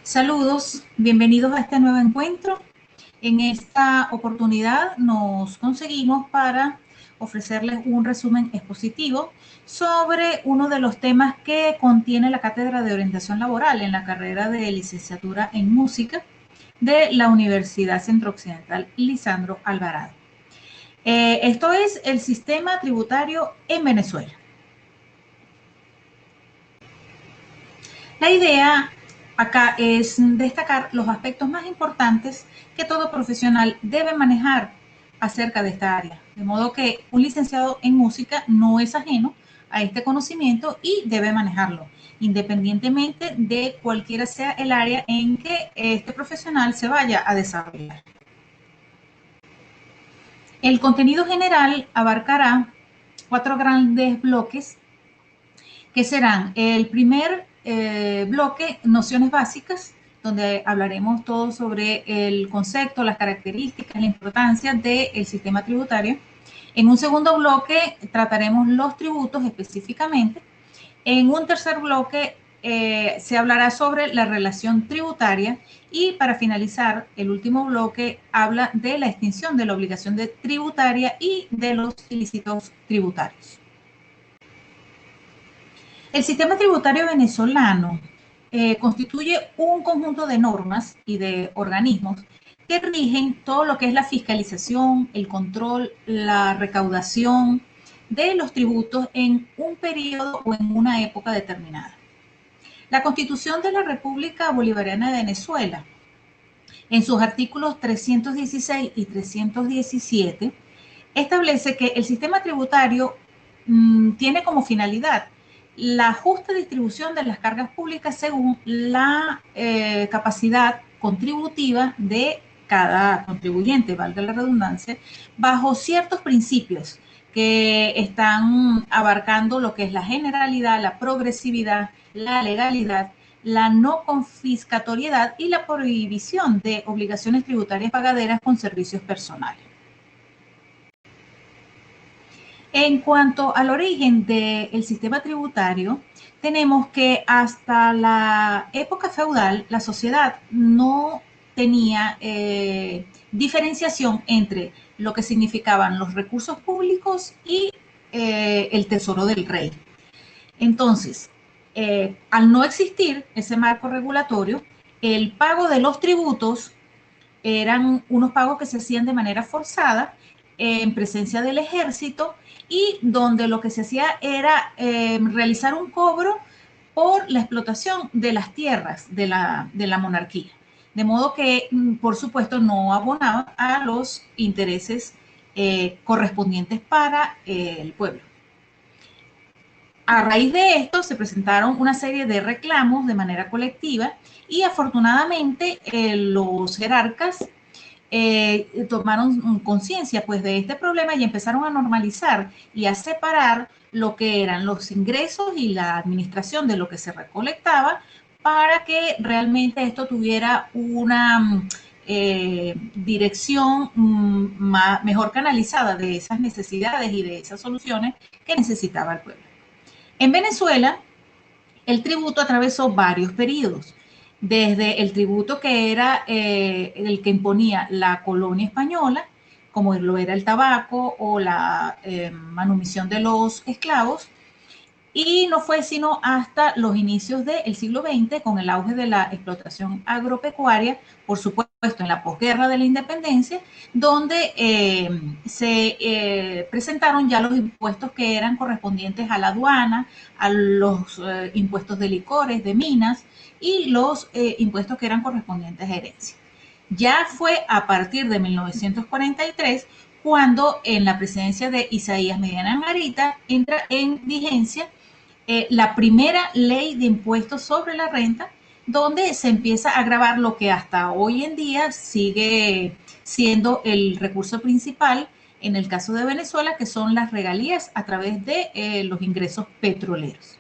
Saludos, bienvenidos a este nuevo encuentro. En esta oportunidad nos conseguimos para ofrecerles un resumen expositivo sobre uno de los temas que contiene la Cátedra de Orientación Laboral en la carrera de licenciatura en música de la Universidad Centro Occidental Lisandro Alvarado. Esto es el sistema tributario en Venezuela. La idea acá es destacar los aspectos más importantes que todo profesional debe manejar acerca de esta área. De modo que un licenciado en música no es ajeno a este conocimiento y debe manejarlo, independientemente de cualquiera sea el área en que este profesional se vaya a desarrollar. El contenido general abarcará 4 grandes bloques que serán el primer bloque, nociones básicas, donde hablaremos todo sobre el concepto, las características, la importancia del sistema tributario. En un segundo bloque trataremos los tributos específicamente. En un tercer bloque se hablará sobre la relación tributaria y para finalizar, el último bloque habla de la extinción de la obligación de tributaria y de los ilícitos tributarios. El sistema tributario venezolano constituye un conjunto de normas y de organismos que rigen todo lo que es la fiscalización, el control, la recaudación de los tributos en un periodo o en una época determinada. La Constitución de la República Bolivariana de Venezuela, en sus artículos 316 y 317, establece que el sistema tributario tiene como finalidad la justa distribución de las cargas públicas según la capacidad contributiva de cada contribuyente, valga la redundancia, bajo ciertos principios que están abarcando lo que es la generalidad, la progresividad, la legalidad, la no confiscatoriedad y la prohibición de obligaciones tributarias pagaderas con servicios personales. En cuanto al origen del sistema tributario, tenemos que hasta la época feudal la sociedad no tenía diferenciación entre lo que significaban los recursos públicos y el tesoro del rey. Entonces, al no existir ese marco regulatorio, el pago de los tributos eran unos pagos que se hacían de manera forzada en presencia del ejército y donde lo que se hacía era realizar un cobro por la explotación de las tierras de la monarquía. De modo que, por supuesto, no abonaba a los intereses correspondientes para el pueblo. A raíz de esto se presentaron una serie de reclamos de manera colectiva y afortunadamente los jerarcas tomaron conciencia pues de este problema y empezaron a normalizar y a separar lo que eran los ingresos y la administración de lo que se recolectaba para que realmente esto tuviera una dirección mejor canalizada de esas necesidades y de esas soluciones que necesitaba el pueblo. En Venezuela, el tributo atravesó varios periodos, desde el tributo que era el que imponía la colonia española, como lo era el tabaco o la manumisión de los esclavos, y no fue sino hasta los inicios del siglo XX, con el auge de la explotación agropecuaria, por supuesto en la posguerra de la independencia, donde se presentaron ya los impuestos que eran correspondientes a la aduana, a los impuestos de licores, de minas, y los impuestos que eran correspondientes a herencia. Ya fue a partir de 1943 cuando en la presidencia de Isaías Medina Marita entra en vigencia la primera ley de impuestos sobre la renta, donde se empieza a grabar lo que hasta hoy en día sigue siendo el recurso principal en el caso de Venezuela, que son las regalías a través de los ingresos petroleros.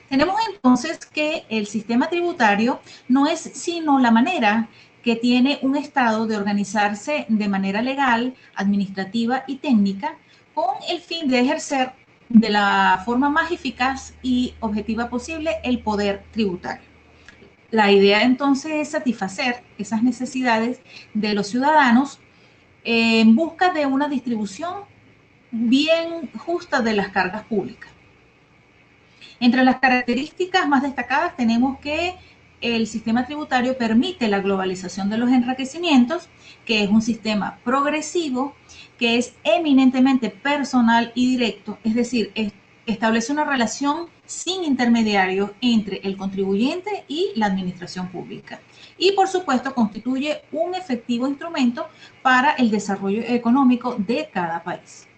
Tenemos entonces que el sistema tributario no es sino la manera que tiene un Estado de organizarse de manera legal, administrativa y técnica con el fin de ejercer de la forma más eficaz y objetiva posible el poder tributario. La idea entonces es satisfacer esas necesidades de los ciudadanos en busca de una distribución bien justa de las cargas públicas. Entre las características más destacadas tenemos que el sistema tributario permite la globalización de los enriquecimientos, que es un sistema progresivo, que es eminentemente personal y directo, es decir, establece una relación sin intermediarios entre el contribuyente y la administración pública. Y por supuesto constituye un efectivo instrumento para el desarrollo económico de cada país.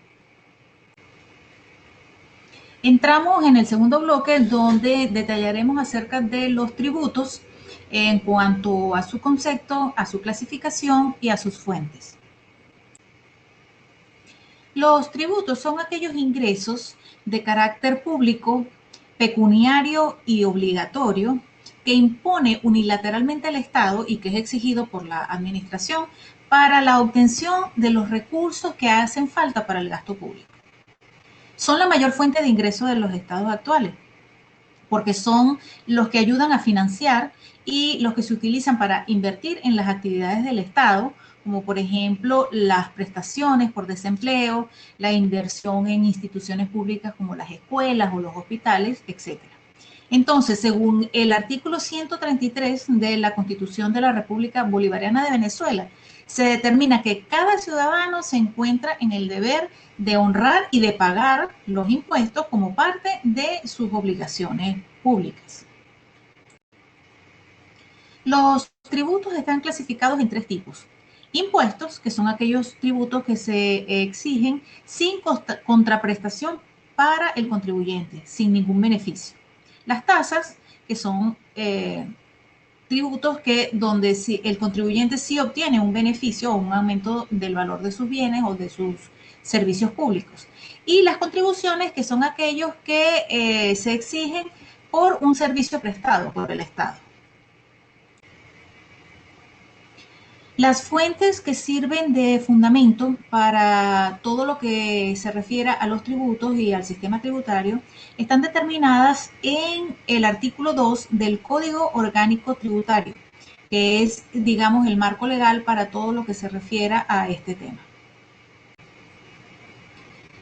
Entramos en el segundo bloque donde detallaremos acerca de los tributos en cuanto a su concepto, a su clasificación y a sus fuentes. Los tributos son aquellos ingresos de carácter público, pecuniario y obligatorio que impone unilateralmente el Estado y que es exigido por la administración para la obtención de los recursos que hacen falta para el gasto público. Son la mayor fuente de ingresos de los estados actuales, porque son los que ayudan a financiar y los que se utilizan para invertir en las actividades del Estado, como por ejemplo las prestaciones por desempleo, la inversión en instituciones públicas como las escuelas o los hospitales, etc. Entonces, según el artículo 133 de la Constitución de la República Bolivariana de Venezuela, se determina que cada ciudadano se encuentra en el deber de honrar y de pagar los impuestos como parte de sus obligaciones públicas. Los tributos están clasificados en tres tipos. Impuestos, que son aquellos tributos que se exigen sin contraprestación para el contribuyente, sin ningún beneficio. Las tasas, que son tributos que donde si el contribuyente sí obtiene un beneficio o un aumento del valor de sus bienes o de sus servicios públicos. Y las contribuciones, que son aquellos que se exigen por un servicio prestado por el Estado. Las fuentes que sirven de fundamento para todo lo que se refiere a los tributos y al sistema tributario están determinadas en el artículo 2 del Código Orgánico Tributario, que es, digamos, el marco legal para todo lo que se refiere a este tema.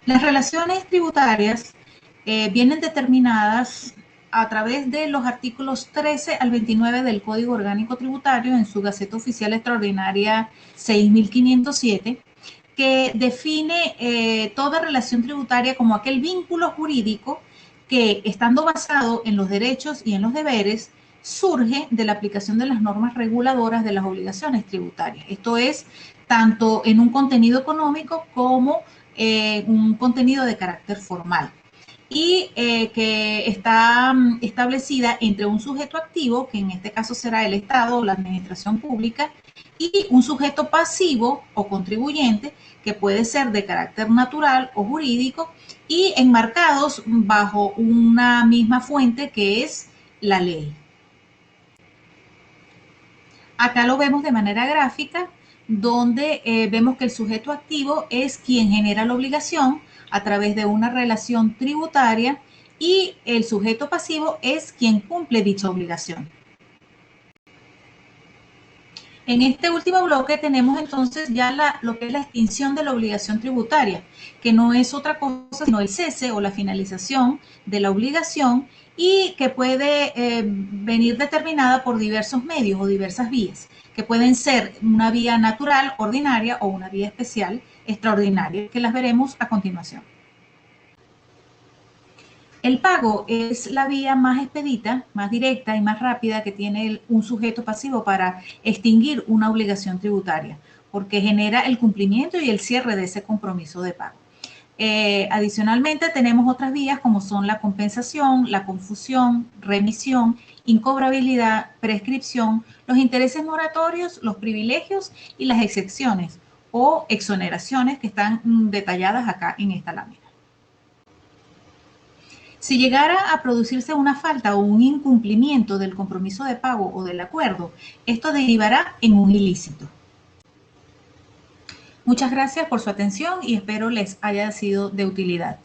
Las relaciones tributarias vienen determinadas a través de los artículos 13 al 29 del Código Orgánico Tributario en su Gaceta Oficial Extraordinaria 6507, que define toda relación tributaria como aquel vínculo jurídico que, estando basado en los derechos y en los deberes, surge de la aplicación de las normas reguladoras de las obligaciones tributarias. Esto es tanto en un contenido económico como un contenido de carácter formal. Y que está establecida entre un sujeto activo, que en este caso será el Estado o la administración pública, y un sujeto pasivo o contribuyente, que puede ser de carácter natural o jurídico, y enmarcados bajo una misma fuente que es la ley. Acá lo vemos de manera gráfica, donde vemos que el sujeto activo es quien genera la obligación a través de una relación tributaria y el sujeto pasivo es quien cumple dicha obligación. En este último bloque tenemos entonces ya lo que es la extinción de la obligación tributaria, que no es otra cosa sino el cese o la finalización de la obligación y que puede venir determinada por diversos medios o diversas vías, que pueden ser una vía natural, ordinaria, o una vía especial, extraordinaria, que las veremos a continuación. El pago es la vía más expedita, más directa y más rápida que tiene un sujeto pasivo para extinguir una obligación tributaria, porque genera el cumplimiento y el cierre de ese compromiso de pago. Adicionalmente, tenemos otras vías como son la compensación, la confusión, remisión, incobrabilidad, prescripción, los intereses moratorios, los privilegios y las excepciones o exoneraciones que están detalladas acá en esta lámina. Si llegara a producirse una falta o un incumplimiento del compromiso de pago o del acuerdo, esto derivará en un ilícito. Muchas gracias por su atención y espero les haya sido de utilidad.